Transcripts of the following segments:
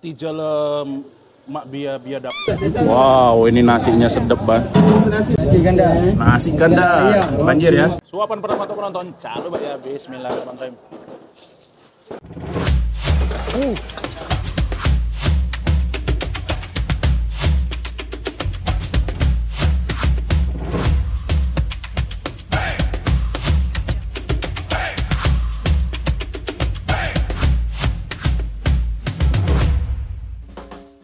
Tijalem mak biadab. Wow, ini nasinya sedap banget. Nasi ganda. Nasi ganda. Banjir ya. Suapan pertama tuh penonton. Coba ya, bismillahirrahmanirrahim.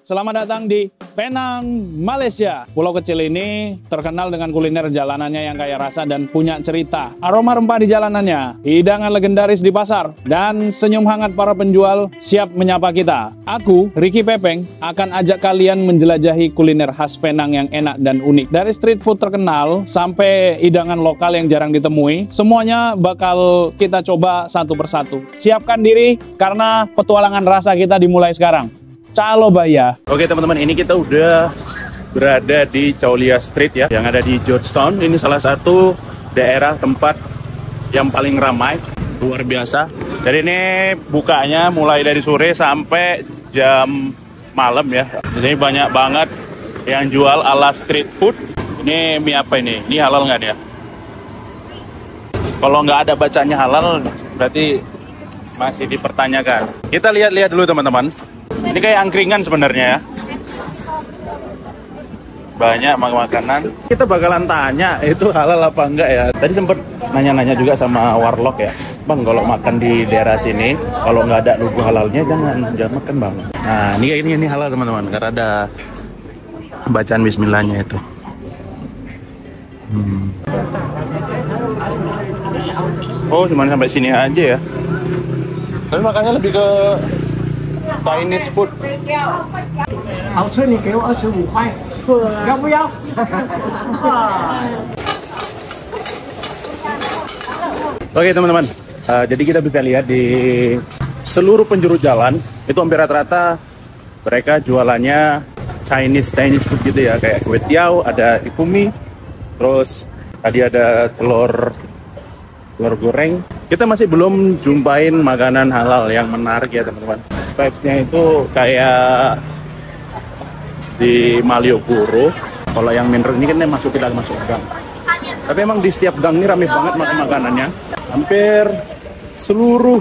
Selamat datang di Penang, Malaysia. Pulau kecil ini terkenal dengan kuliner jalanannya yang kaya rasa dan punya cerita. Aroma rempah di jalanannya, hidangan legendaris di pasar, dan senyum hangat para penjual siap menyapa kita. Aku, Ricky Pepeng, akan ajak kalian menjelajahi kuliner khas Penang yang enak dan unik. Dari street food terkenal sampai hidangan lokal yang jarang ditemui, semuanya bakal kita coba satu persatu. Siapkan diri karena petualangan rasa kita dimulai sekarang. Calo Baya. Oke teman-teman, ini kita udah berada di Chowlia Street ya, yang ada di Georgetown. Ini salah satu daerah tempat yang paling ramai, luar biasa. Jadi ini bukanya mulai dari sore sampai jam malam ya. Jadi banyak banget yang jual ala street food. Ini mie apa ini? Ini halal nggak ya? Kalau nggak ada bacanya halal, berarti masih dipertanyakan. Kita lihat-lihat dulu teman-teman. Ini kayak angkringan sebenarnya ya. Banyak makanan. Kita bakalan tanya itu halal apa enggak ya. Tadi sempet nanya-nanya juga sama warlock ya. Bang, kalau makan di daerah sini, kalau nggak ada logo halalnya jangan makan bang. Nah ini halal teman-teman, karena ada bacaan bismillahnya itu. Oh cuma sampai sini aja ya. Tapi makannya lebih ke Chinese food. Oke teman-teman, jadi kita bisa lihat di seluruh penjuru jalan itu hampir rata-rata mereka jualannya Chinese food gitu ya, kayak kue tiao, ada ikumi, terus tadi ada telur goreng. Kita masih belum jumpain makanan halal yang menarik ya teman-teman. Vibe-nya itu kayak di Malioboro. Kalau yang mineral ini kan masuk gang. Tapi emang di setiap gang ini rame banget makan makanannya. Hampir seluruh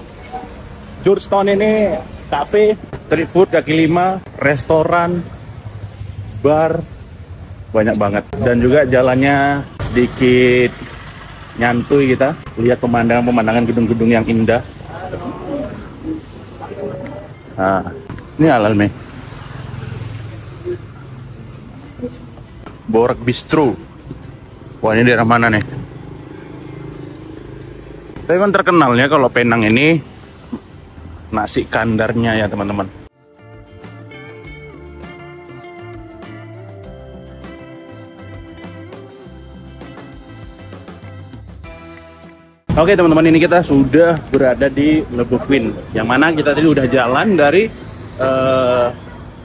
Georgetown ini cafe, street food, kaki lima, restoran, bar, banyak banget. Dan juga jalannya sedikit nyantuy kita. Lihat pemandangan gedung-gedung yang indah. Nah, ini halal nih. Borak Bistro. Wah, ini daerah mana nih? Tapi kan terkenalnya kalau Penang ini nasi kandarnya ya teman-teman. Oke teman-teman, ini kita sudah berada di Le Bouquin, yang mana kita tadi udah jalan dari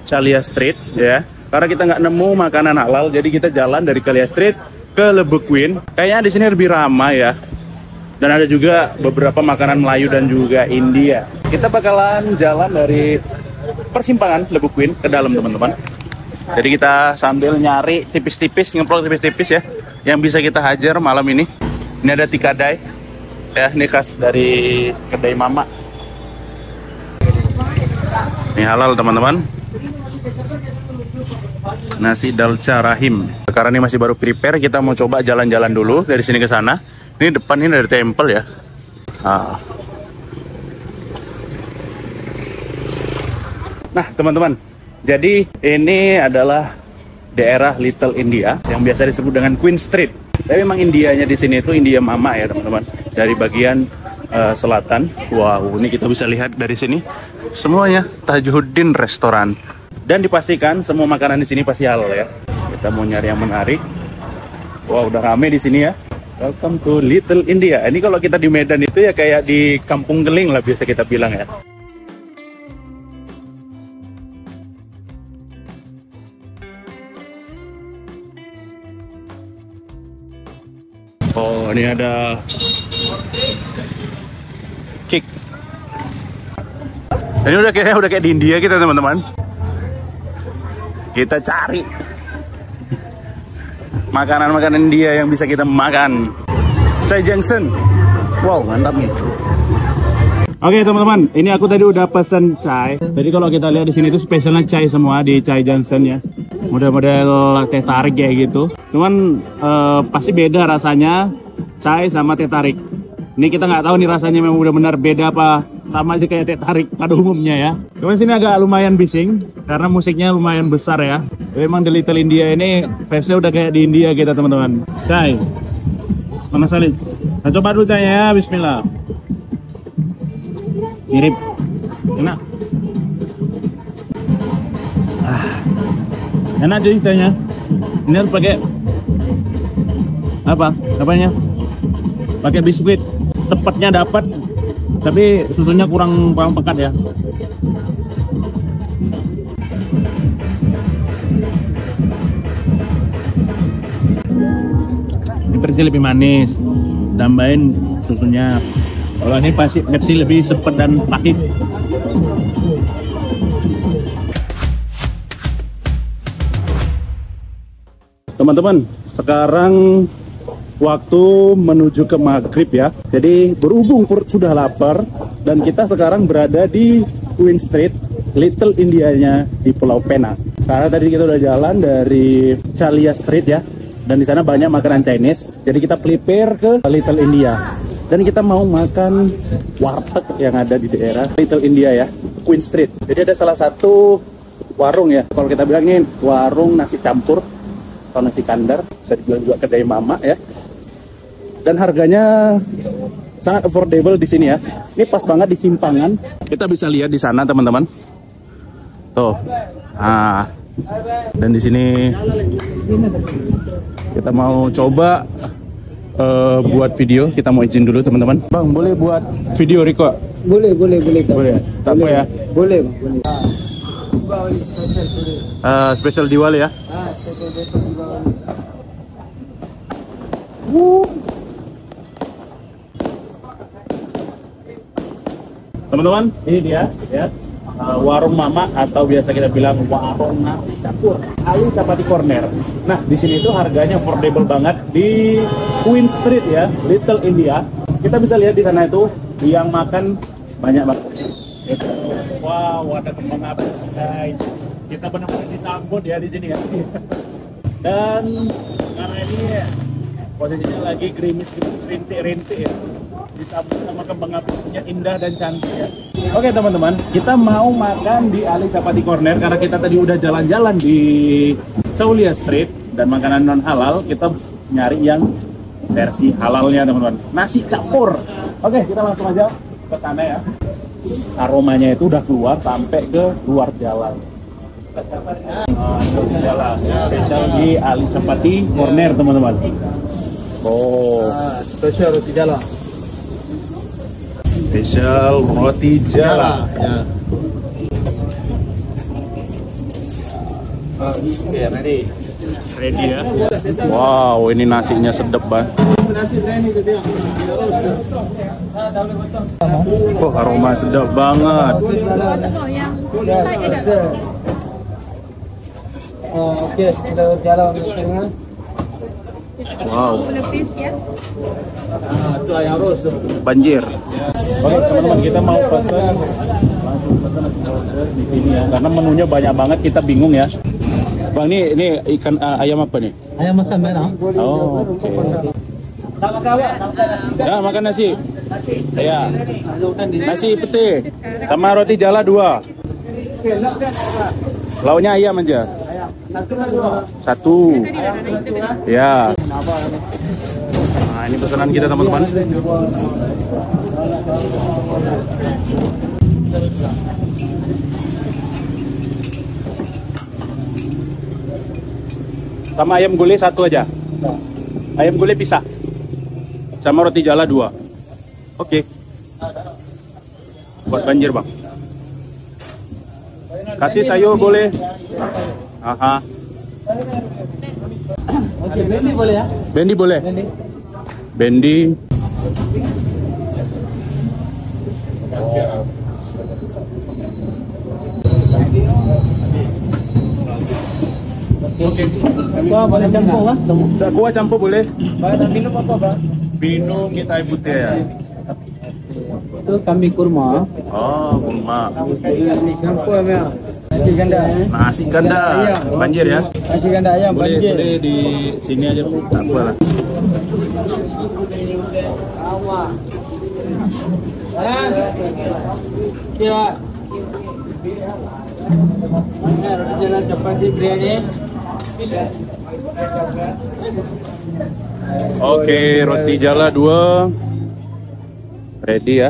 Chowlia Street ya. Karena kita nggak nemu makanan halal, jadi kita jalan dari Chowlia Street ke Le Bouquin. Kayaknya di sini lebih ramai ya. Dan ada juga beberapa makanan Melayu dan juga India. Kita bakalan jalan dari persimpangan Le Bouquin ke dalam teman-teman. Jadi kita sambil nyari tipis-tipis, ngeplok tipis-tipis ya, yang bisa kita hajar malam ini. Ini ada tikadai. Ya, ini khas dari kedai mama. Ini halal teman-teman. Nasi dalca rahim. Karena ini masih baru prepare, kita mau coba jalan-jalan dulu dari sini ke sana. Ini depan ini dari temple ya. Nah teman-teman, jadi ini adalah daerah Little India yang biasa disebut dengan Queen Street. Tapi memang Indianya di sini itu India Mama ya teman-teman. Dari bagian selatan. Wow, ini kita bisa lihat dari sini semuanya Tajuddin restoran. Dan dipastikan semua makanan di sini pasti halal ya. Kita mau nyari yang menarik. Wow, udah rame di sini ya. Welcome to Little India. Ini kalau kita di Medan itu ya kayak di Kampung Geling lah biasa kita bilang ya. Oh, ini ada kick. Ini udah kayak di India kita teman-teman. Kita cari makanan-makanan India yang bisa kita makan. Chai Junction. Wow, mantap nih. Oke teman-teman, ini aku tadi udah pesen chai. Jadi kalau kita lihat di sini itu spesialnya chai semua di Chai Junction ya. Model-model teh tarik kayak gitu. Cuman pasti beda rasanya chai sama teh tarik. Ini kita nggak tahu nih rasanya memang benar-benar beda apa sama aja kayak teh tarik pada umumnya ya. Cuman sini agak lumayan bising karena musiknya lumayan besar ya. Memang The Little India ini face-nya udah kayak di India kita teman-teman. Chai, mana salin? Nah, coba dulu chainya ya, Bismillah. Mirip, enak. Enak jadi chainya. Ini harus pakai apa? Apanya? Pakai biskuit. Sepetnya dapat, tapi susunya kurang pekat ya. Ini versi lebih manis, tambahin susunya. Kalau ini pasti versi lebih sepet dan pahit. Teman-teman, sekarang waktu menuju ke maghrib ya. Jadi berhubung perut sudah lapar dan kita sekarang berada di Queen Street, Little Indianya di Pulau Penang. Karena tadi kita udah jalan dari Chalia Street ya, dan di sana banyak makanan Chinese. Jadi kita prepare ke Little India. Dan kita mau makan warteg yang ada di daerah Little India ya, Queen Street. Jadi ada salah satu warung ya, kalau kita bilang ini warung nasi campur atau nasi kandar, bisa dibilang juga kedai mama ya. Dan harganya sangat affordable di sini ya. Ini pas banget di simpangan. Kita bisa lihat di sana teman-teman. Tuh. Nah, dan di sini kita mau coba buat video. Kita mau izin dulu teman-teman. Bang, boleh buat video Riko? Boleh. Boleh. Tak apa ya? Boleh, Bang. Spesial Diwali ya. Spesial Diwali. Teman-teman, ini dia ya. Warung mama atau biasa kita bilang warung nasi campur Ali Chapati Corner. Nah, di sini tuh harganya affordable banget di Queen Street ya, Little India. Kita bisa lihat di sana itu yang makan banyak banget. Wow, ada kembang api guys. Kita benar-benar disambut ya di sini ya. Dan karena ini posisinya lagi gerimis rintik-rintik ya, disambut sama kembang apinya indah dan cantik ya. Oke teman-teman, kita mau makan di Ali Chapati Corner karena kita tadi udah jalan-jalan di Chalia Street dan makanan non halal. Kita nyari yang versi halalnya teman-teman, nasi campur. Oke, kita langsung aja ke sana ya. Aromanya itu udah keluar sampai ke luar jalan. Jalan spesial di Ali Chapati Corner teman-teman. Oh, Spesial roti jala. Spesial roti jala. Ya. Oke, Ready ya. Wow, ini nasinya sedap banget. Oh, aroma sedap banget. Oke, kita jalan tengah. Wow. Itu ayam ros. Banjir. Oke teman-teman, kita mau pesan langsung pesan di sini ya, karena menunya banyak banget, kita bingung ya. Bang, ini ikan ayam apa nih? Ayam makan mana? Oh, oke. Ya, makan nasi. Ya. Nasi putih sama roti jala 2. Lauknya ayam aja. Satu. Ya. Nah, ini pesanan kita teman-teman. Sama ayam gulai 1 aja. Ayam gulai pisah. Sama roti jala 2. Oke. Buat banjir bang. Kasih sayur boleh. Aha. Oke, bendi boleh ya? Bendi boleh. Bendi. Oke. Wah, boleh campur kan? Kuah campur boleh. Boleh minum apa, Bang? Minum kita air putih ya. Itu kambing kurma. Oh, kurma. Ini campur ya. Nasi ganda. Nasi ganda. Banjir ya. Nasi ganda ayam banjir. Boleh di sini aja, tak apa lah. Ya. Ini roti jalan chapati biryani. Oke, roti jala 2. Ready ya.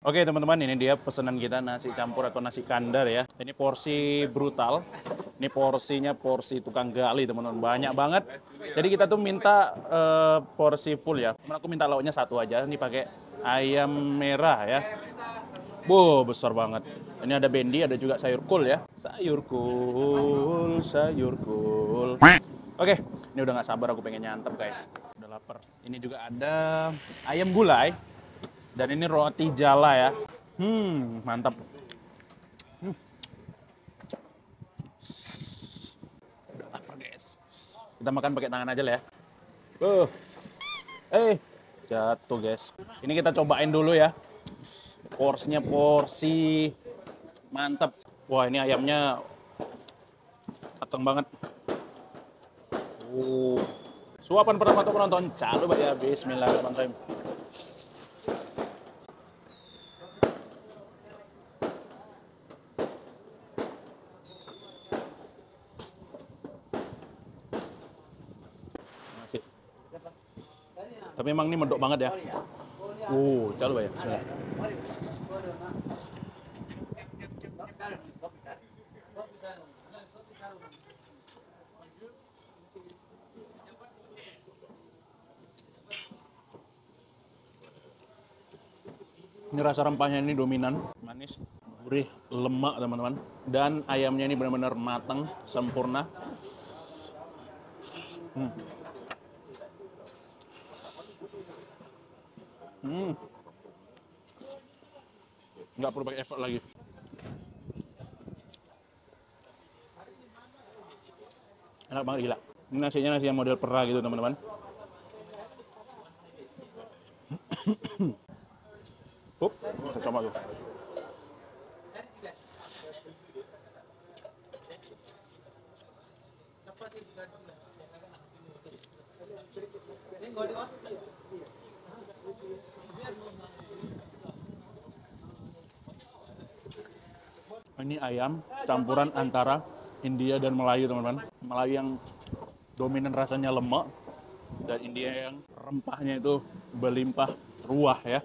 Oke teman-teman, ini dia pesanan kita nasi campur atau nasi kandar ya. Ini porsi brutal. Ini porsinya porsi tukang gali teman-teman. Banyak banget. Jadi kita tuh minta porsi full ya. Aku minta lauknya satu aja. Ini pakai ayam merah ya. Besar banget. Ini ada bendi, ada juga sayur kol ya. Sayur kol, sayur kol. Oke, ini udah nggak sabar aku pengen nyantap guys. Udah lapar. Ini juga ada ayam gulai. Dan ini roti jala ya. Mantap. Udah lapar guys. Kita makan pakai tangan aja lah ya. Jatuh guys. Ini kita cobain dulu ya. Porsinya porsi mantap. Wah, ini ayamnya mateng banget. Suapan pertama untuk penonton. Coba ya. Bismillahirrahmanirrahim. Tapi emang ini mendok banget ya. Coba ya. Bismillah. Ini rasa rempahnya ini dominan, manis, gurih, lemak teman-teman. Dan ayamnya ini benar-benar matang, sempurna. Nggak perlu pakai effort lagi. Enak banget, gila. Ini nasinya nasi yang model pera gitu teman-teman. Kita coba tuh. Ini ayam campuran antara India dan Melayu teman-teman. Melayu yang dominan rasanya lemak dan India yang rempahnya itu berlimpah ruah ya.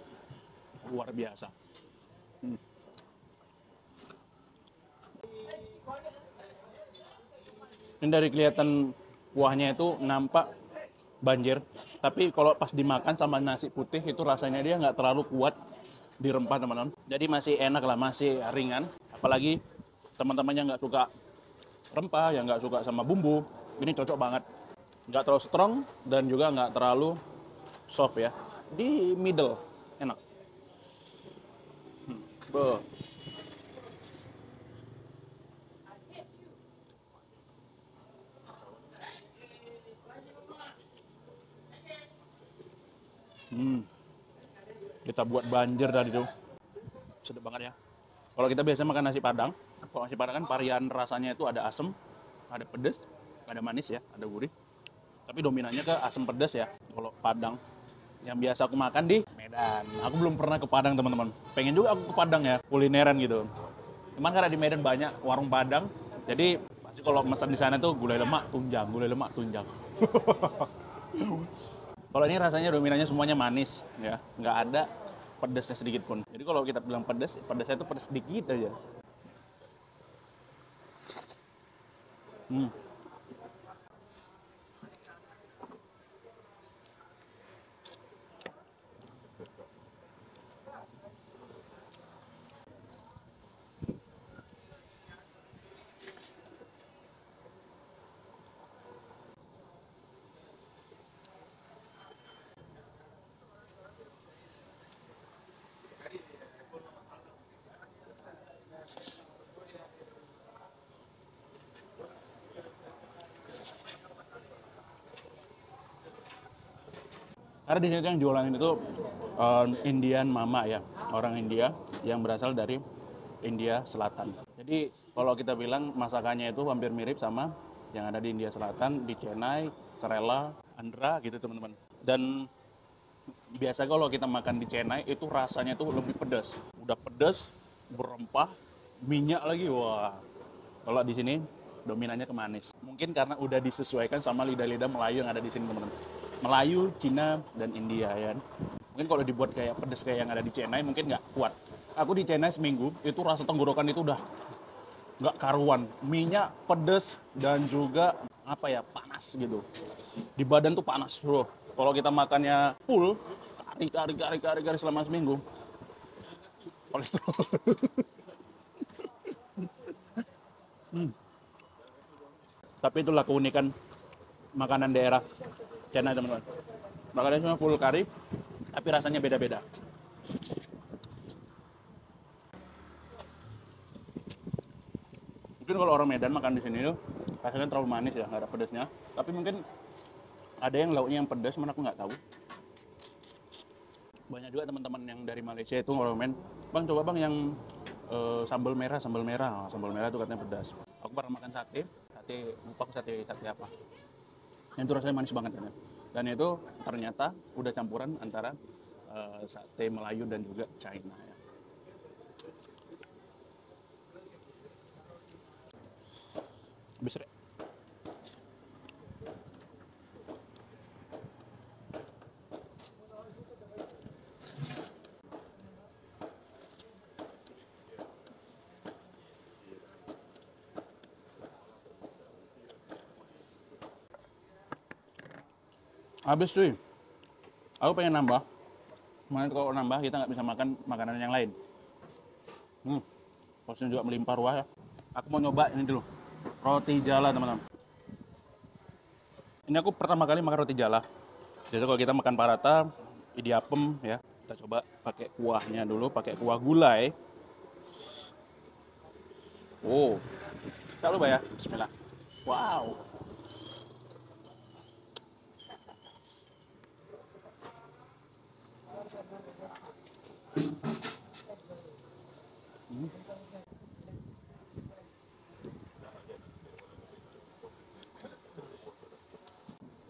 Luar biasa. Ini dari kelihatan kuahnya itu nampak banjir, tapi kalau pas dimakan sama nasi putih itu rasanya dia nggak terlalu kuat di rempah teman-teman. Jadi masih enak lah, masih ringan. Apalagi teman-teman yang nggak suka rempah, yang nggak suka sama bumbu, ini cocok banget. Nggak terlalu strong dan juga nggak terlalu soft ya. Di middle, enak. Kita buat banjir tadi tuh. Sedap banget ya. Kalau kita biasa makan nasi Padang, kalau nasi Padang kan varian rasanya itu ada asam, ada pedas, ada manis ya, ada gurih. Tapi dominannya ke asam pedas ya. Kalau Padang yang biasa aku makan di Medan. Aku belum pernah ke Padang teman-teman. Pengen juga aku ke Padang ya, kulineran gitu. Cuman karena di Medan banyak warung Padang, jadi pasti kalau pesan di sana tuh gulai lemak tunjang, gulai lemak tunjang. Kalau ini rasanya dominannya semuanya manis ya, nggak ada pedasnya sedikit pun. Jadi kalau kita bilang pedas, pedasnya itu pedas sedikit aja. Karena di sini tuh yang jualan itu Indian mama ya, orang India yang berasal dari India Selatan. Jadi kalau kita bilang masakannya itu hampir mirip sama yang ada di India Selatan, di Chennai, Kerala, Andhra gitu teman-teman. Dan biasa kalau kita makan di Chennai itu rasanya tuh lebih pedas. Udah pedas, berempah, minyak lagi, wah. Kalau di sini dominannya ke manis. Mungkin karena udah disesuaikan sama lidah-lidah Melayu yang ada di sini teman-teman. Melayu, Cina, dan India ya. Mungkin kalau dibuat kayak pedas kayak yang ada di Chennai mungkin nggak kuat. Aku di Chennai seminggu, itu rasa tenggorokan itu udah nggak karuan. Minyak, pedas, dan juga apa ya, panas gitu. Di badan tuh panas bro. Kalau kita makannya full, kari selama seminggu. Kolesterol. Tapi itulah keunikan makanan daerah Chennai teman-teman. Makanannya cuma full kari, tapi rasanya beda-beda. Mungkin kalau orang Medan makan di sini tuh rasanya terlalu manis ya, nggak ada pedasnya. Tapi mungkin ada yang lauknya yang pedas, mana aku nggak tahu. Banyak juga teman-teman yang dari Malaysia itu ngoromen, bang coba bang yang sambal merah. Sambal merah itu katanya pedas. Aku pernah makan sate lupa aku sate apa. Yang itu rasanya manis banget kan. Dan itu ternyata udah campuran antara sate Melayu dan juga China ya. Habis Rek. Habis cuy. Aku pengen nambah. Cuman kalau nambah kita nggak bisa makan makanan yang lain. Porsinya juga melimpah ruah ya. Aku mau nyoba ini dulu. Roti jala teman-teman. Ini aku pertama kali makan roti jala. Biasanya kalau kita makan parata, idiapem ya. Kita coba pakai kuahnya dulu, pakai kuah gulai. Oh. Jangan lupa ya. Bismillah. Wow.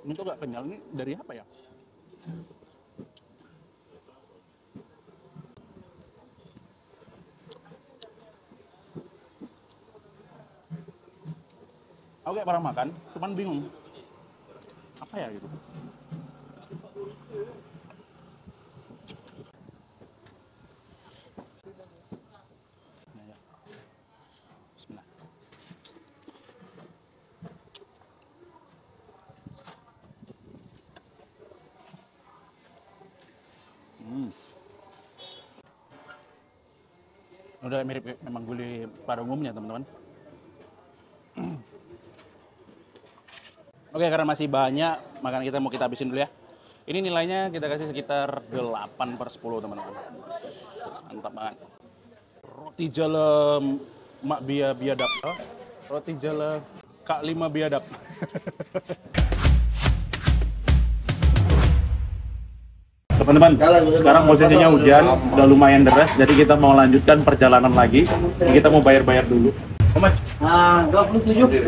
Ini tuh gak kenyal, ini dari apa ya? Aku kayak pernah makan, cuman bingung apa ya gitu. Bismillah. Udah mirip memang gulai pada umumnya teman-teman. Oke, karena masih banyak makanan kita mau kita habisin dulu ya. Ini nilainya kita kasih sekitar 8/10 teman-teman. Mantap banget. Roti jala Mak Biadab. Roti jala Kak 5 Biadab. Teman-teman, sekarang posisinya hujan, udah lumayan deras, jadi kita mau lanjutkan perjalanan lagi. Kita mau bayar-bayar dulu. Mas, 27.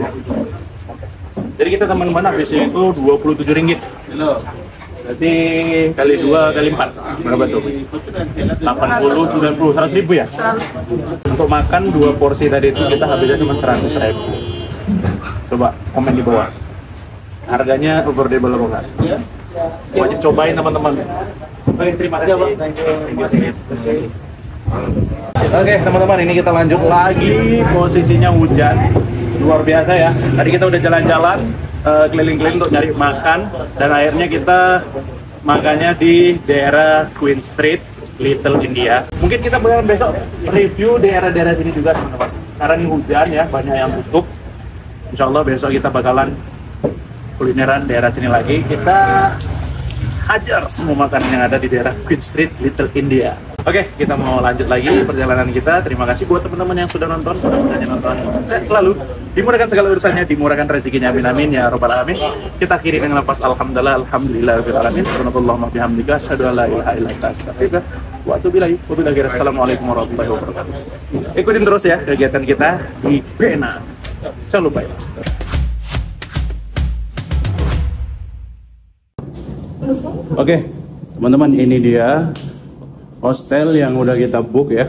jadi kita teman-teman habisnya itu 27 ringgit. Berarti kali 2 kali 4 berapa tuh? 80, 90, 100 ribu ya? Untuk makan 2 porsi tadi itu kita habisnya cuma 100 ribu. Coba komen di bawah. Harganya affordable apa enggak? Wajib cobain teman-teman. Oke, terima kasih. Oke teman-teman, ini kita lanjut lagi. Posisinya hujan, luar biasa ya. Tadi kita udah jalan-jalan keliling-keliling untuk nyari makan, dan akhirnya kita makannya di daerah Queen Street, Little India. Mungkin kita bakalan besok review daerah-daerah sini juga teman-teman. Karena ini hujan ya, banyak yang tutup. Insya Allah besok kita bakalan kulineran daerah sini lagi. Kita hajar semua makanan yang ada di daerah Queen Street, Little India. Oke, kita mau lanjut lagi perjalanan kita. Terima kasih buat teman-teman yang sudah nonton, mudah-mudahan nonton. Selalu dimudahkan segala urusannya, dimurahkan rezekinya, amin amin ya robbal alamin. Kita akhiri dengan lafaz alhamdulillah rabbil alamin. Subhanallahumma bihamdika asyhadu an la ilaha illa anta astaghfiruka wa atubu ilaik. Wabillahi taufiq. Assalamualaikum warahmatullahi wabarakatuh. Ikutin terus ya kegiatan kita di Pena. Shalom bye. Oke, teman-teman, ini dia hostel yang udah kita book ya.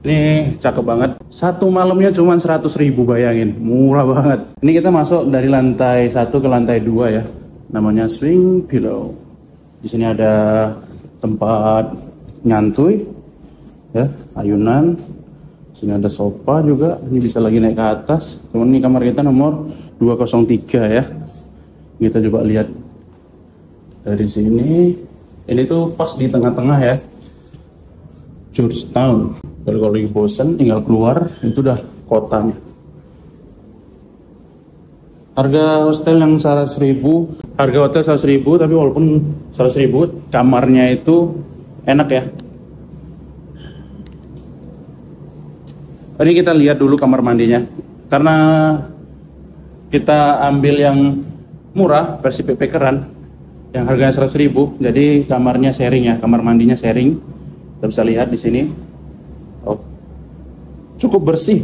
Ini cakep banget. Satu malamnya cuma 100.000, bayangin. Murah banget. Ini kita masuk dari lantai 1 ke lantai 2 ya. Namanya Swing Pillow. Di sini ada tempat nyantuy ya, ayunan. Di sini ada sofa juga. Ini bisa lagi naik ke atas. Cuman ini kamar kita nomor 203 ya. Kita coba lihat dari sini. Ini tuh pas di tengah-tengah ya. Georgetown. Kalau lagi bosan tinggal keluar, itu udah kotanya. Harga hostel yang 100.000, harga hotel 100.000, tapi walaupun 100.000, kamarnya itu enak ya. Tadi kita lihat dulu kamar mandinya, karena kita ambil yang murah versi backpackeran, yang harganya 100.000, jadi kamarnya sharing ya, kamar mandinya sharing. Kita bisa lihat di sini. Oh, cukup bersih,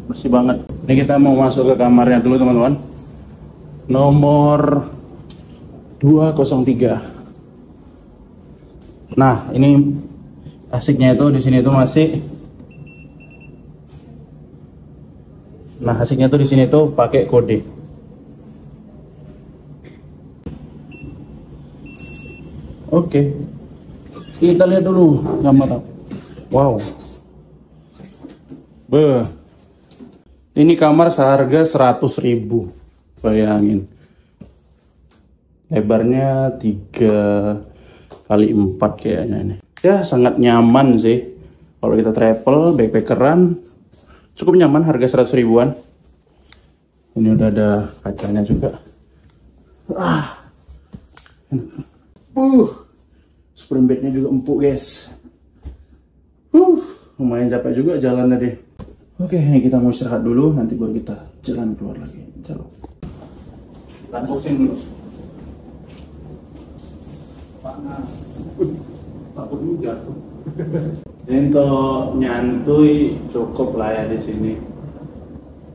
bersih banget. Ini kita mau masuk ke kamarnya dulu teman-teman. Nomor 203. Nah, ini asiknya itu di sini itu masih. Nah, asiknya tuh di sini tuh pakai kode. Oke. Kita lihat dulu gambar. Wow. Ini kamar seharga 100.000. Bayangin. Lebarnya 3x4 kayaknya ini. Ya, sangat nyaman sih. Kalau kita travel, backpackeran, cukup nyaman, harga 100.000-an. Ini udah ada kacanya juga. Spring bednya juga empuk guys. Lumayan capek juga jalan tadi. Oke, ini kita mau istirahat dulu, nanti baru kita jalan keluar lagi. Jalan. Kita pusing dulu. Panas. Takut jatuh. Untuk nyantui cukup lah ya di sini.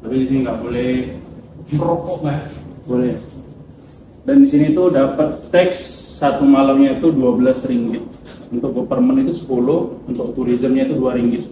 Tapi di sini nggak boleh merokok nggak? Boleh. Dan di sini tuh dapat teks satu malamnya itu 12 ringgit. Untuk government itu 10, untuk tourismnya itu 2 ringgit.